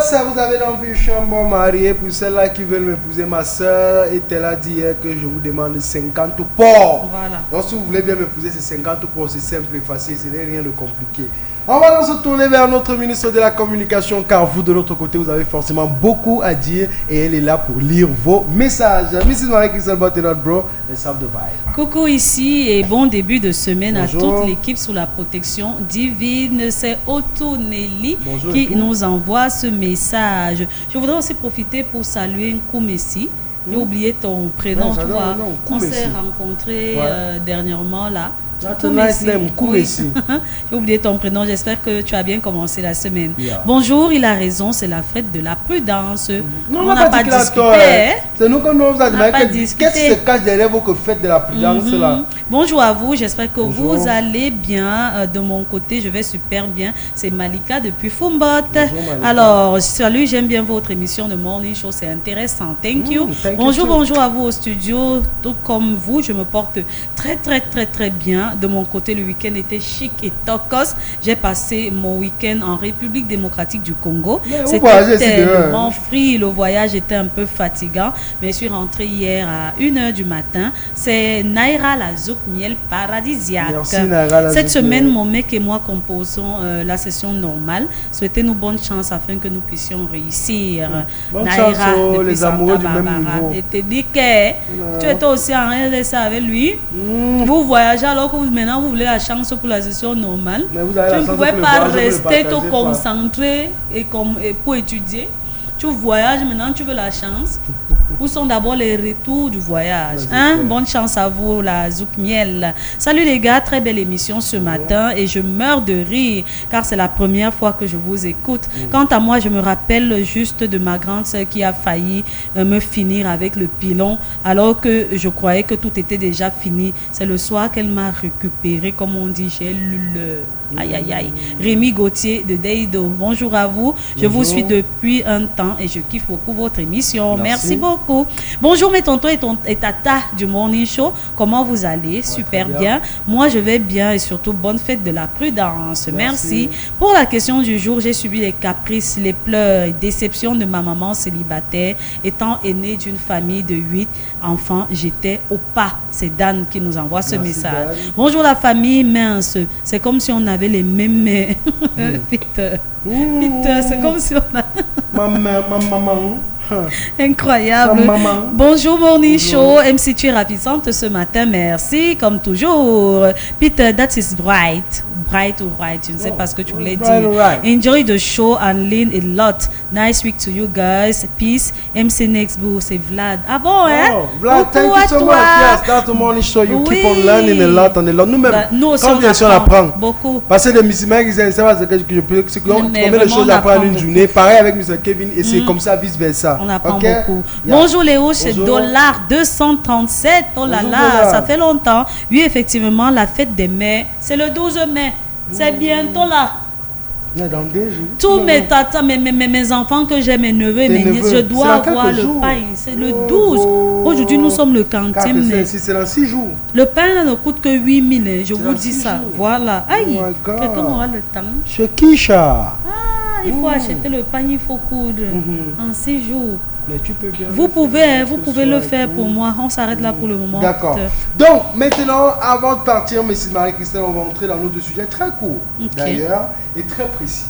ça, vous avez l'envie, je suis un bon marié. Pour celles-là qui veulent m'épouser, ma soeur était là d'hier que je vous demande 50 ports. Voilà. Donc si vous voulez bien m'épouser, c'est 50 ports, c'est simple et facile, ce n'est rien de compliqué. On va donc se tourner vers notre ministre de la Communication, car vous, de l'autre côté, vous avez forcément beaucoup à dire et elle est là pour lire vos messages. Mrs. Marie-Christelle Bottenot, bro, let's have the vibe. Coucou ici et bon début de semaine. Bonjour. À toute l'équipe sous la protection divine. C'est Otto Nelly Bonjour qui et tout. nous envoie ce message. Je voudrais aussi profiter pour saluer Nkoumessi. J'ai oublié ton prénom, Ouais, tu j'adore vois. le nom, On Nkoumessi. s'est rencontrés Ouais. dernièrement là. That's a nice name, Nkoumessi. Oui. J'ai oublié ton prénom. J'espère que tu as bien commencé la semaine. Yeah. Bonjour, il a raison. C'est la fête de la prudence. Non, on n'a pas dit discuté. hein. C'est nous qu'on nous a On n'a pas dit. discuté. Qu'est-ce qui se cache derrière vos fêtes de la prudence là? Bonjour à vous, j'espère que Bonjour. vous allez bien. De mon côté, je vais super bien. C'est Malika depuis Fumbot. Bonjour, Malika. Alors, salut, j'aime bien votre émission de Morning Show, c'est intéressant. Thank you. Thank you Bonjour, too. bonjour à vous au studio. Tout comme vous, je me porte très bien. De mon côté, le week-end était chic et tocos. J'ai passé mon week-end en République démocratique du Congo. Mais vous voyagez C'était ici, hein. tellement free, le voyage était un peu fatigant, mais je suis rentrée hier à 1h du matin. C'est Naira la Zouk Miel paradisiaque. Merci, Naira la Cette Zouk semaine, Miel. mon mec et moi composons la session normale. Souhaitez-nous bonne chance afin que nous puissions réussir. Bonne chance, depuis les Santa amoureux du même Barbara. niveau. Et te dis que tu étais aussi en RDC avec lui. Vous voyagez alors que maintenant vous voulez la chance pour la session normale. Mais vous avez la Tu ne chance pouvais pour le pas voyage, vous ne le rester te partagez pas. concentrer et pour étudier. Tu voyages maintenant, tu veux la chance. Où sont d'abord les retours du voyage? Hein? Bonne chance à vous, la Zouk Miel. Salut les gars, très belle émission ce matin et je meurs de rire car c'est la première fois que je vous écoute. Quant à moi, je me rappelle juste de ma grande soeur qui a failli me finir avec le pilon alors que je croyais que tout était déjà fini. C'est le soir qu'elle m'a récupéré, comme on dit, j'ai lu le... Aïe aïe aïe. Rémi Gauthier de Deido. Bonjour à vous. Je vous suis depuis un temps et je kiffe beaucoup votre émission. Merci beaucoup. Bonjour mes tontons et tata du Morning Show. Comment vous allez? Super très bien. Moi, je vais bien et surtout bonne fête de la prudence. Merci. Pour la question du jour, j'ai subi les caprices, les pleurs et déceptions de ma maman célibataire. Étant aînée d'une famille de 8 enfants, j'étais au pas. C'est Dan qui nous envoie ce Merci, message. Dan. Bonjour la famille mince. C'est comme si on avait les mêmes Peter. Peter, c'est comme si on a... Maman. Incroyable. Maman. Bonjour Morning Show. MC, tu es ravissante ce matin. Merci, comme toujours. Peter, that is bright. Bright or right, je ne sais pas ce que tu voulais bright dire. or right. Enjoy the show and learn a lot. Nice week to you guys. Peace. MC Next Boo, c'est Vlad. Ah bon, hein? Oh, Vlad, Coucou thank you à so toi. much. Yes, that's the morning show. You keep on Oui. learning a lot on a lot. Nous-mêmes, Bah, nous aussi, quand on bien sûr on apprend. beaucoup. Parce que les Miss Mike, ils ne savent pas ce que je peux. C'est qu'on Mais met les vraiment, choses on à apprendre apprend une beaucoup. journée. Pareil avec Mr. Kevin et c'est comme ça, vice versa. On apprend Ok? beaucoup. Yeah. Bonjour Léo, c'est Bonjour. dollar 237. Oh là Bonjour, là, dollar. ça fait longtemps. Oui, effectivement, la fête des mères, c'est le 12 mai. C'est bientôt là. On est dans 2 jours. Tous mes tatas, mes enfants que j'ai, mes neveux et Tes mes nièces, neveux. je C'est dois dans avoir quelques le jours. pain. C'est le Oh, 12. Aujourd'hui, nous sommes le 40e mai. C'est dans 6 jours. Le pain là, ne coûte que 8000. Je C'est vous dans dis 6 ça. jours. Voilà. Aïe, Oh my God. quelqu'un aura le temps. Chez Kisha. Ah, il faut acheter le pain, il faut coudre. En 6 jours. Mais tu peux bien Vous le pouvez, faire vous ce pouvez soir le et faire tout. pour moi. On s'arrête là pour le moment. D'accord. Donc, maintenant, avant de partir, Mrs. Marie-Christelle, on va entrer dans notre sujet très court, Ok. d'ailleurs, et très précis.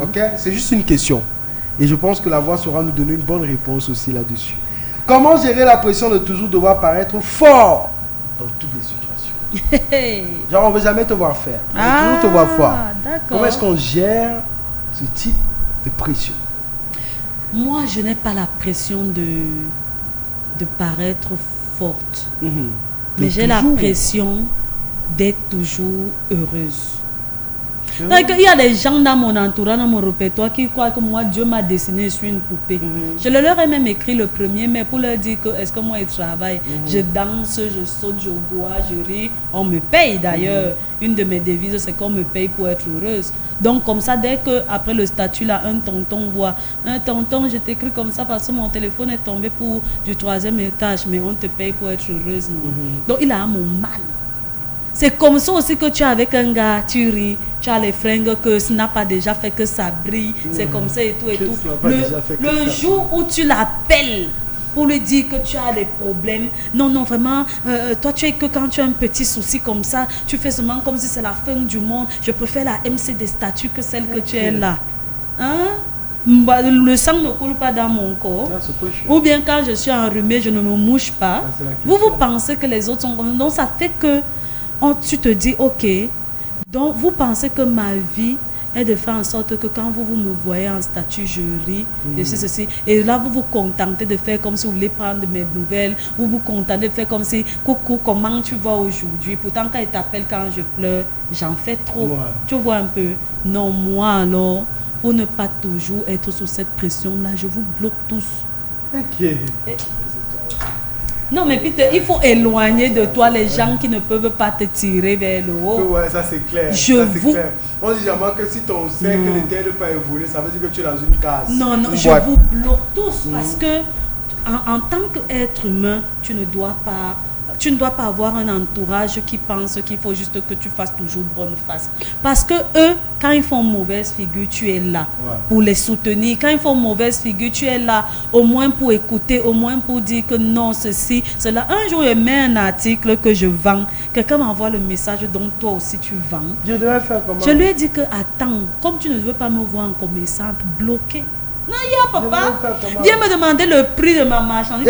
Ok? C'est juste une question. Et je pense que la voix saura nous donner une bonne réponse aussi là-dessus. Comment gérer la pression de toujours devoir paraître fort dans toutes les situations? Genre, on ne veut jamais te voir faire. On veut toujours te voir fort. D'accord. Comment est-ce qu'on gère ce type de pression? Moi, je n'ai pas la pression de paraître forte. Mais De j'ai la toujours. pression d'être toujours heureuse. Donc, il y a des gens dans mon entourage, dans mon répertoire, qui croient que moi, Dieu m'a dessiné sur une poupée. Je leur ai même écrit le 1er mai pour leur dire que est-ce que moi, je travaille. Je danse, je saute, je bois, je ris. On me paye d'ailleurs. Une de mes devises, c'est qu'on me paye pour être heureuse. Donc, comme ça, dès que après le statut, là, un tonton voit, un tonton, je t'écris comme ça parce que mon téléphone est tombé du 3e étage, mais on te paye pour être heureuse. Non? Donc, il a mon mal. C'est comme ça aussi que tu es avec un gars, tu ris, tu as les fringues que ça n'a pas déjà fait que ça brille, c'est comme ça et tout et tout. Le jour où tu l'appelles pour lui dire que tu as des problèmes, non, vraiment, toi tu es que quand tu as un petit souci comme ça, tu fais seulement comme si c'est la fin du monde. Je préfère la MC des statues que celle que tu es là. Hein? Le sang ne coule pas dans mon corps. Ou bien quand je suis enrhumée, je ne me mouche pas. Vous pensez que les autres sont comme ça. Donc ça fait que tu te dis, ok, donc vous pensez que ma vie est de faire en sorte que quand vous me voyez en statut, je ris, et ceci. Et là, vous vous contentez de faire comme si vous voulez prendre mes nouvelles, ou vous contentez de faire comme si, coucou, comment tu vas aujourd'hui? Pourtant, quand il t'appelle quand je pleure, j'en fais trop. Ouais. Tu vois un peu? Non, moi alors, pour ne pas toujours être sous cette pression-là, je vous bloque tous. Ok. Non, mais Peter, il faut éloigner de toi les gens qui ne peuvent pas te tirer vers le haut. Ouais, ça c'est clair. Clair. On dit jamais que si ton cercle n'était pas évolué, ça veut dire que tu es dans une case. Non, je vous bloque tous parce que en tant qu'être humain, tu ne dois pas avoir un entourage qui pense qu'il faut juste que tu fasses toujours bonne face. Parce que eux, quand ils font mauvaise figure, tu es là pour les soutenir. Quand ils font mauvaise figure, tu es là au moins pour écouter, au moins pour dire que non, ceci, cela. Un jour, je mets un article que je vends. Quelqu'un m'envoie le message dont toi aussi tu vends. Je devrais faire comment? Je lui ai dit que, attends, comme tu ne veux pas me voir en commerçante, bloqué. Non, il y a papa. Viens me demander le prix de ma marchandise.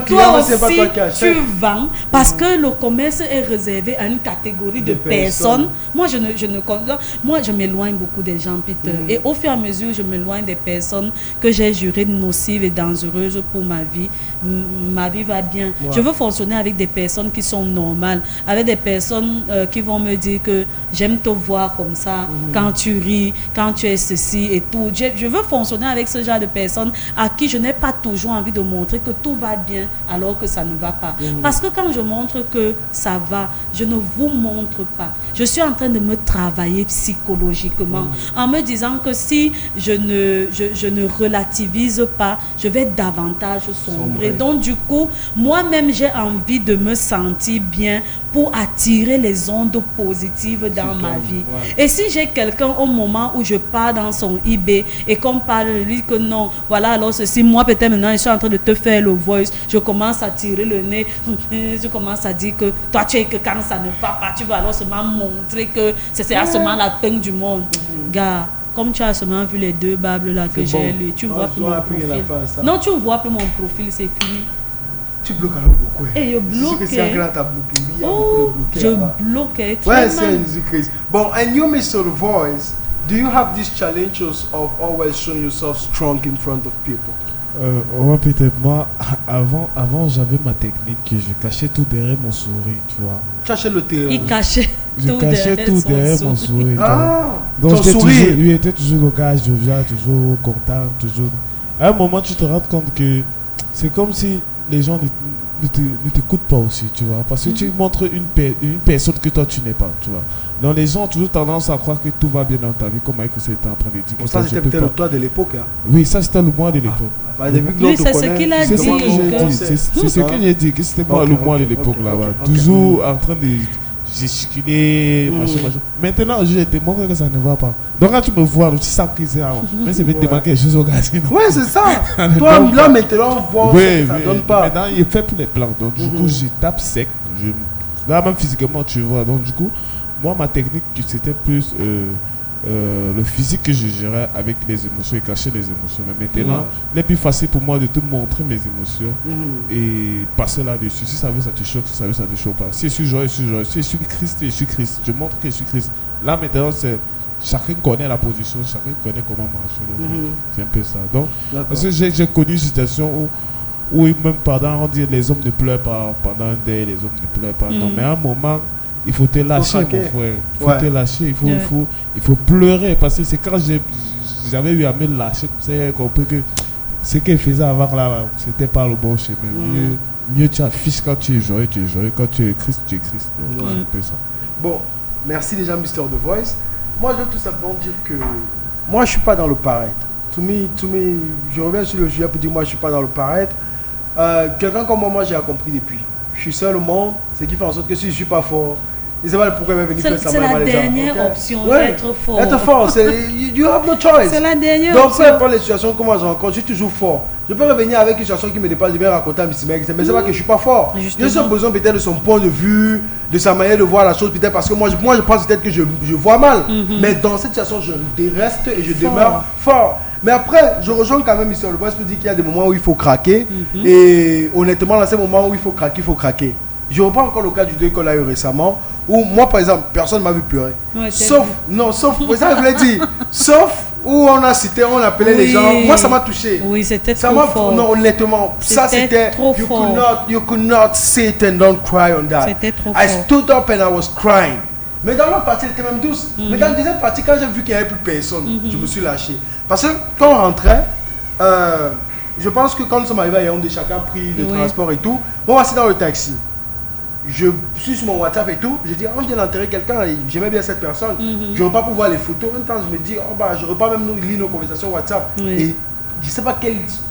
Toi aussi, tu vends parce que le commerce est réservé à une catégorie de personnes. Moi, je m'éloigne beaucoup des gens, Peter. Et au fur et à mesure, je m'éloigne des personnes que j'ai jurées nocives et dangereuses pour ma vie. Ma vie va bien. Je veux fonctionner avec des personnes qui sont normales, avec des personnes qui vont me dire que j'aime te voir comme ça, quand tu ris, quand tu es ceci et tout. Je veux fonctionner avec ce genre de personnes à qui je n'ai pas toujours envie de montrer que tout va bien alors que ça ne va pas. Parce que quand je montre que ça va, je ne vous montre pas. Je suis en train de me travailler psychologiquement en me disant que si je ne relativise pas, je vais davantage sombrer. Donc du coup, moi-même j'ai envie de me sentir bien pour attirer les ondes positives dans ma vie. Et si j'ai quelqu'un au moment où je pars dans son eBay et qu'on parle de lui que non, voilà, alors ceci, moi peut-être maintenant je suis en train de te faire le voice, je commence à tirer le nez, je commence à dire que toi tu es que quand ça ne va pas, tu vas alors seulement montrer que c'est à seulement la fin du monde. Gars, comme tu as seulement vu les 2 bables là que j'ai lues, tu vois plus mon profil. Non, tu ne vois plus mon profil, c'est fini. Tu bloques alors beaucoup. Et je bloque. C'est un grand à bloquer. Il y a beaucoup de bloqués. Je bloque. Ouais, c'est une crise. Bon, and you, Mr. Voice, do you have these challenges of always showing yourself strong in front of people? Peut-être moi, avant j'avais ma technique que je cachais tout derrière mon sourire, tu vois. Cachais le terrain. Il cachait tout derrière mon sourire. Donc j'étais toujours le gars jovial, toujours content, toujours. À un moment, tu te rends compte que c'est comme si les gens ne t'écoutent pas aussi, tu vois. Parce que tu montres une personne que toi tu n'es pas, tu vois. Donc les gens ont toujours tendance à croire que tout va bien dans ta vie, comme Michael était en train de dire. Bon, ça c'était peut-être le toi de l'époque. Hein. Oui, ça c'était le moi de l'époque. Oui, c'est ce qu'il a dit. C'est ce que j'ai dit, que c'était moi le moi de l'époque là-bas. Toujours en train de gesticuler, machin. Maintenant, j'ai été montré que ça ne va pas. Donc quand tu me vois, tu sais que c'est avant. Mais c'est vite démarquer quelque chose au gaz. Ouais, c'est ça. Toi, là maintenant, on voit que ça donne pas. Maintenant, il fait tous les plans. Donc du coup, je tape sec. Là, même physiquement, tu vois. Donc du coup, moi, ma technique, c'était plus le physique que je gérais avec les émotions et cacher les émotions. Mais maintenant, il est plus facile pour moi de te montrer mes émotions et passer là-dessus. Si ça veut, ça te choque. Si ça veut, ça te choque pas. Si je suis joyeux, je suis joyeux. Si je suis Christ, je suis Christ. Je montre que je suis Christ. Là, maintenant, chacun connaît la position, chacun connaît comment marcher. C'est un peu ça. Donc, parce que j'ai connu une situation où même pendant, on dit, les hommes ne pleurent pas. Pendant un deuil, les hommes ne pleurent pas. Non, mais à un moment, il faut te lâcher, mon frère. Il faut te lâcher. Il faut pleurer. Parce que c'est quand j'avais eu à me lâcher, comme ça, j'ai compris que ce qu'il faisait avant là, c'était pas le bon chemin. Mieux tu affiches quand tu es joyeux, tu es joyeux. Quand tu es Christ, tu es Christ. Donc, c'est un peu ça. Bon, merci déjà, Mr. The Voice. Moi, je veux tout simplement dire que moi, je suis pas dans le paraître. Je reviens sur le sujet pour dire moi, je suis pas dans le paraître. Quelqu'un comme moi, j'ai compris depuis. Je suis seul au monde, ce qui fait en sorte que si je suis pas fort, ne sais pas pourquoi il va venir faire ça. C'est la dernière option, être fort. Être fort, you have no choice. C'est la dernière donc, option. peu importe les situations que moi je rencontre, je suis toujours fort. Je peux revenir avec une situation qui me dépasse, je vais raconter à Mr. Meg, mais c'est pas que je suis pas fort. J'ai juste besoin peut-être de son point de vue, de sa manière de voir la chose, peut-être parce que moi je pense peut-être que je vois mal. Mais dans cette situation, je reste et je demeure fort. Mais après, je rejoins quand même Mr. Lebras pour dire qu'il y a des moments où il faut craquer. Et honnêtement, dans ces moments où il faut craquer, il faut craquer. Je reprends encore le cas du 2 qu'on a eu récemment, où moi par exemple, personne ne m'a vu pleurer. Ouais, sauf, c'est ça que je voulais dire. Sauf où on a cité, on appelait les gens. Moi ça m'a touché. Oui, c'était trop fort. Non, honnêtement, ça c'était trop fort. You could not sit and don't cry on that. C'était trop I fort. stood up and I was crying. Mais dans l'autre partie, elle était même douce. Mais dans la deuxième partie, quand j'ai vu qu'il n'y avait plus personne, je me suis lâché. Parce que quand on rentrait, je pense que quand nous sommes arrivés à Yaoundé, chacun a pris le transport et tout. Moi, voici dans le taxi. Je suis sur mon WhatsApp et tout. Je dis, on vient d'enterrer quelqu'un, j'aimais bien cette personne. Je ne veux pas pouvoir les photos. En même temps, je me dis, oh, bah, je ne veux pas même lire nos conversations WhatsApp. Et je ne sais pas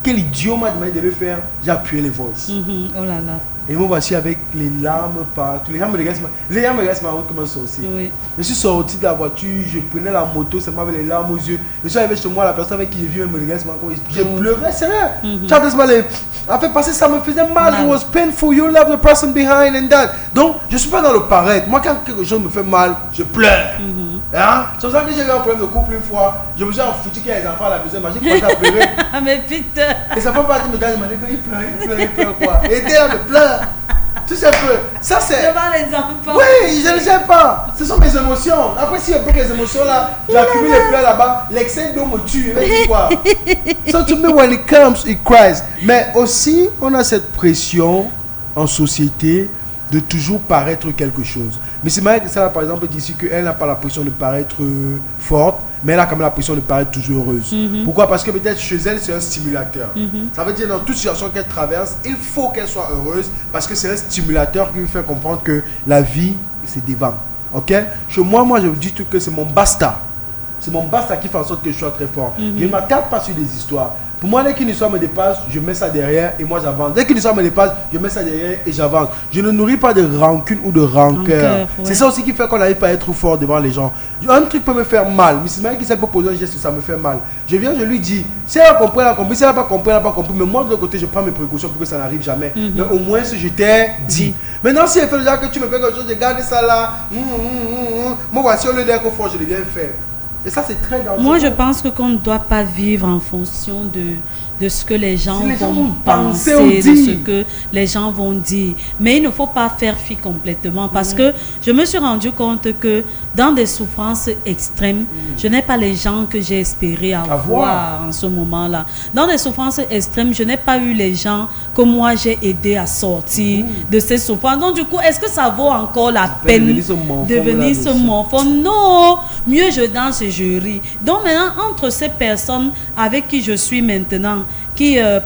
quel idiot m'a demandé de le faire. J'ai appuyé les voices. Oh là là. Et me voici avec les larmes partout. Les gens me regardent ma route comme un sorcier. Je suis sorti de la voiture, je prenais la moto, ça m'avait les larmes aux yeux. Je suis arrivé chez moi, la personne avec qui j'ai vu me regarde, je pleurais, c'est vrai. En fait, parce que ça me faisait mal. It was painful. You love the person behind and that. Donc, je ne suis pas dans le paraître. Moi, quand quelque chose me fait mal, je pleure. C'est pour ça que j'ai eu un problème de couple une fois. Je me suis foutu qu'il y a des enfants à la maison, j'ai commencé à pleurer. Mais putain. Et sa femme partie me regarde, il m'a dit qu'il pleure quoi. Et était là, me pleure. Tout ça peut. Ça c'est. Devant les enfants. Oui, je ne sais pas. Ce sont mes émotions. Après, si je prends les émotions là, j'accumule les pleurs là-bas, l'excès d'eau me tue. Quoi. So to me, when it comes, it cries. Mais aussi, on a cette pression en société de toujours paraître quelque chose. Mais c'est marrant que ça, par exemple, dit ici qu'elle n'a pas la pression de paraître forte, mais elle a quand même la pression de paraître toujours heureuse. Pourquoi? Parce que peut-être chez elle, c'est un stimulateur. Ça veut dire dans toute situation qu'elle traverse, il faut qu'elle soit heureuse parce que c'est un stimulateur qui lui fait comprendre que la vie, c'est des vents. Ok? Chez moi, je vous dis tout que c'est mon basta. C'est mon basta qui fait en sorte que je sois très fort. Je ne m'attarde pas sur des histoires. Pour moi, dès qu'une histoire me dépasse, je mets ça derrière et moi j'avance. Dès qu'une histoire me dépasse, je mets ça derrière et j'avance. Je ne nourris pas de rancune ou de rancœur. C'est ça aussi qui fait qu'on n'arrive pas à être fort devant les gens. Un truc peut me faire mal, mais c'est même qui s'est proposé un geste, ça me fait mal. Je viens, je lui dis, si elle a compris, elle a compris. Si elle n'a pas compris, elle n'a pas compris. Mais moi, de l'autre côté, je prends mes précautions pour que ça n'arrive jamais. Mais au moins, si je t'ai dit. Maintenant, si elle fait déjà que tu me fais quelque chose, je garde ça là. Moi, voici, au lieu d'être fort, je deviens faible. Et ça, c'est très dangereux. Moi, je pense qu'on ne doit pas vivre en fonction de ce que les gens vont penser, de ce que les gens vont dire. Mais il ne faut pas faire fi complètement parce que je me suis rendu compte que dans des souffrances extrêmes, je n'ai pas les gens que j'ai espéré avoir en ce moment-là. Dans des souffrances extrêmes, je n'ai pas eu les gens que moi j'ai aidé à sortir de ces souffrances. Donc du coup, est-ce que ça vaut encore la peine de venir se morfondre? Non, mieux je danse et je ris. Donc maintenant, entre ces personnes avec qui je suis maintenant,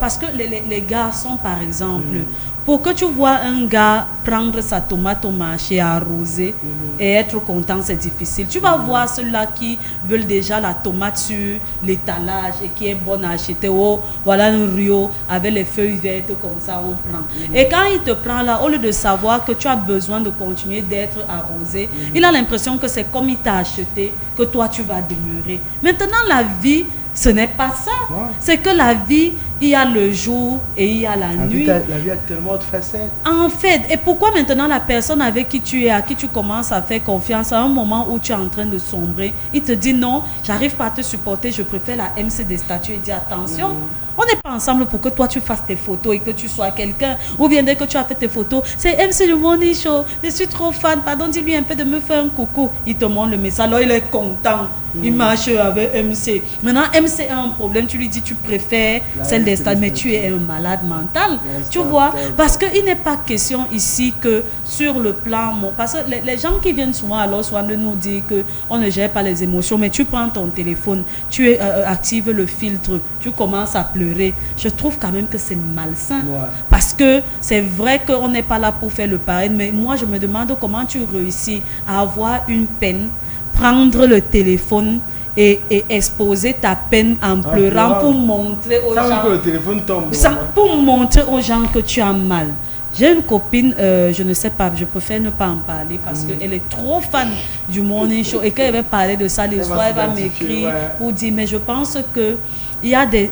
parce que les garçons par exemple, pour que tu vois un gars prendre sa tomate au marché, arroser et être content, c'est difficile. Tu vas voir ceux-là qui veulent déjà la tomate sur l'étalage et qui est bonne à acheter. Oh, voilà un rio avec les feuilles vertes, comme ça on prend. Et quand il te prend là, au lieu de savoir que tu as besoin de continuer d'être arrosé, il a l'impression que c'est comme il t'a acheté, que toi tu vas demeurer. Maintenant, la vie, ce n'est pas ça. C'est que la vie, il y a le jour et il y a la nuit. La vie a tellement de facettes. En fait, et pourquoi maintenant la personne avec qui tu es, à qui tu commences à faire confiance, à un moment où tu es en train de sombrer, il te dit non, j'arrive pas à te supporter, je préfère la MC des statuts et dit attention, on n'est pas ensemble pour que toi tu fasses tes photos et que tu sois quelqu'un. Ou bien dès que tu as fait tes photos, c'est MC le Morning Show, je suis trop fan, pardon, dis-lui un peu de me faire un coucou. Il te montre le message, alors il est content, il marche avec MC. Maintenant, MC a un problème, tu lui dis tu préfères celle des stades, mais tu es un malade mental, tu vois. Parce qu'il n'est pas question ici que sur le plan, parce que les gens qui viennent souvent à l'OSWAN nous disent qu'on ne gère pas les émotions, mais tu prends ton téléphone, tu actives le filtre, tu commences à pleurer. Je trouve quand même que c'est malsain. Parce que c'est vrai qu'on n'est pas là pour faire le parrain, mais moi je me demande comment tu réussis à avoir une peine, prendre le téléphone et exposer ta peine en pleurant pour montrer aux gens que le téléphone tombe, pour montrer aux gens que tu as mal. J'ai une copine, je ne sais pas, je préfère ne pas en parler parce qu'elle est trop fan du morning show et quand elle va parler de ça les soirs, elle va m'écrire pour dire, mais je pense que il y a des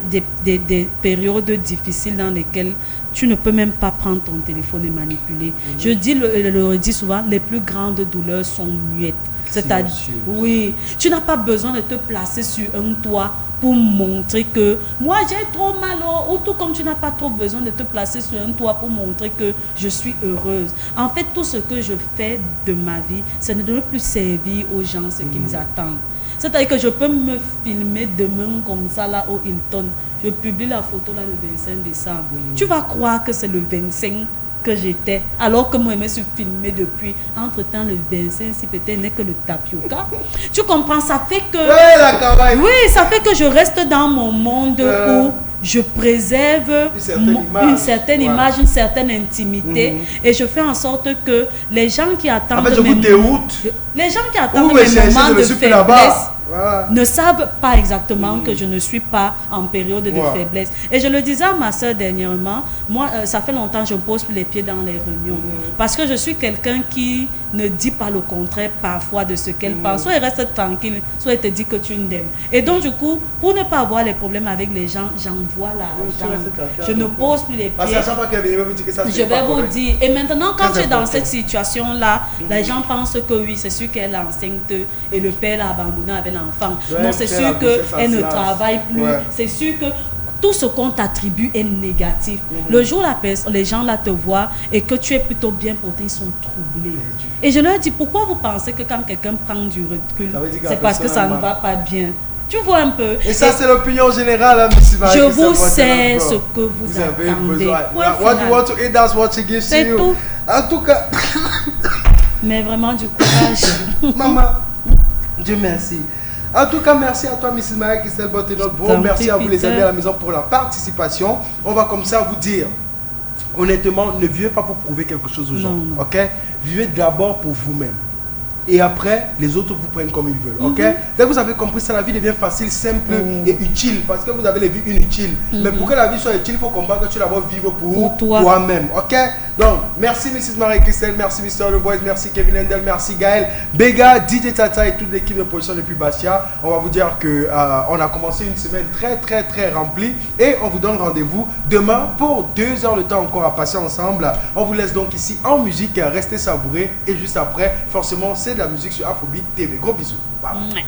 périodes difficiles dans lesquelles tu ne peux même pas prendre ton téléphone et manipuler. Je dis, le redis souvent, les plus grandes douleurs sont muettes. C'est-à-dire, oui, tu n'as pas besoin de te placer sur un toit pour montrer que moi j'ai trop mal, ou tout comme tu n'as pas trop besoin de te placer sur un toit pour montrer que je suis heureuse. En fait, tout ce que je fais de ma vie, c'est de ne plus servir aux gens ce qu'ils attendent. C'est-à-dire que je peux me filmer demain comme ça là au Hilton. Je publie la photo là le 25 décembre. Tu vas croire que c'est le 25 que j'étais, alors que moi je me suis filmé depuis. Entre-temps, le 25, si peut-être n'est que le tapioca. Tu comprends, ça fait que... Oui, ça fait que je reste dans mon monde où je préserve une certaine image, une certaine intimité, et je fais en sorte que les gens qui attendent les gens qui attendent mes moments de faiblesse ne savent pas exactement que je ne suis pas en période de faiblesse. Et je le disais à ma soeur dernièrement, moi, ça fait longtemps que je ne pose plus les pieds dans les réunions, parce que je suis quelqu'un qui ne dit pas le contraire parfois de ce qu'elle pense. Soit elle reste tranquille, soit elle te dit que tu l'aimes. Et donc, du coup, pour ne pas avoir les problèmes avec les gens, j'envoie l'argent. Je ne pose plus les pieds. Je vais vous dire. Et maintenant, quand tu es dans cette situation-là, les gens pensent que oui, c'est sûr qu'elle est enceinte et le père l'a abandonnée avec l'enfant. Non, c'est sûr qu'elle ne travaille plus. C'est sûr que tout ce qu'on t'attribue est négatif. Le jour où les gens là te voient et que tu es plutôt bien porté, ils sont troublés. Et je leur dis, pourquoi vous pensez que quand quelqu'un prend du recul, c'est parce que ça ne va pas bien? Tu vois un peu. Et ça, c'est l'opinion générale, hein, Miss Marie. Je vous sais ce que vous attendez. What you want to eat, that's what she gives to you. Tout. En tout cas. Mais vraiment du courage. Maman, Dieu merci. En tout cas, merci à toi, Mrs. Marie Christelle Botenot. Bon, merci à vous, les amis à la maison, pour la participation. On va comme ça vous dire, honnêtement, ne vivez pas pour prouver quelque chose aux gens. Non. Ok? Vivez d'abord pour vous-même. Et après, les autres vous prennent comme ils veulent. Ok? Dès que vous avez compris ça, la vie devient facile, simple et utile. Parce que vous avez les vies inutiles. Mais pour que la vie soit utile, il faut comprendre que tu dois vivre pour toi-même. Ok? Donc, merci Mrs. Marie-Christelle, merci Mr. Le Voice, merci Kevin Endel, merci Gaël, Béga, DJ Tata et toute l'équipe de production depuis Bastia. On va vous dire que on a commencé une semaine très remplie. Et on vous donne rendez-vous demain pour 2 heures de temps encore à passer ensemble. On vous laisse donc ici en musique, restez savourés. Et juste après, forcément, c'est de la musique sur Afrobeat TV. Gros bisous. Bye.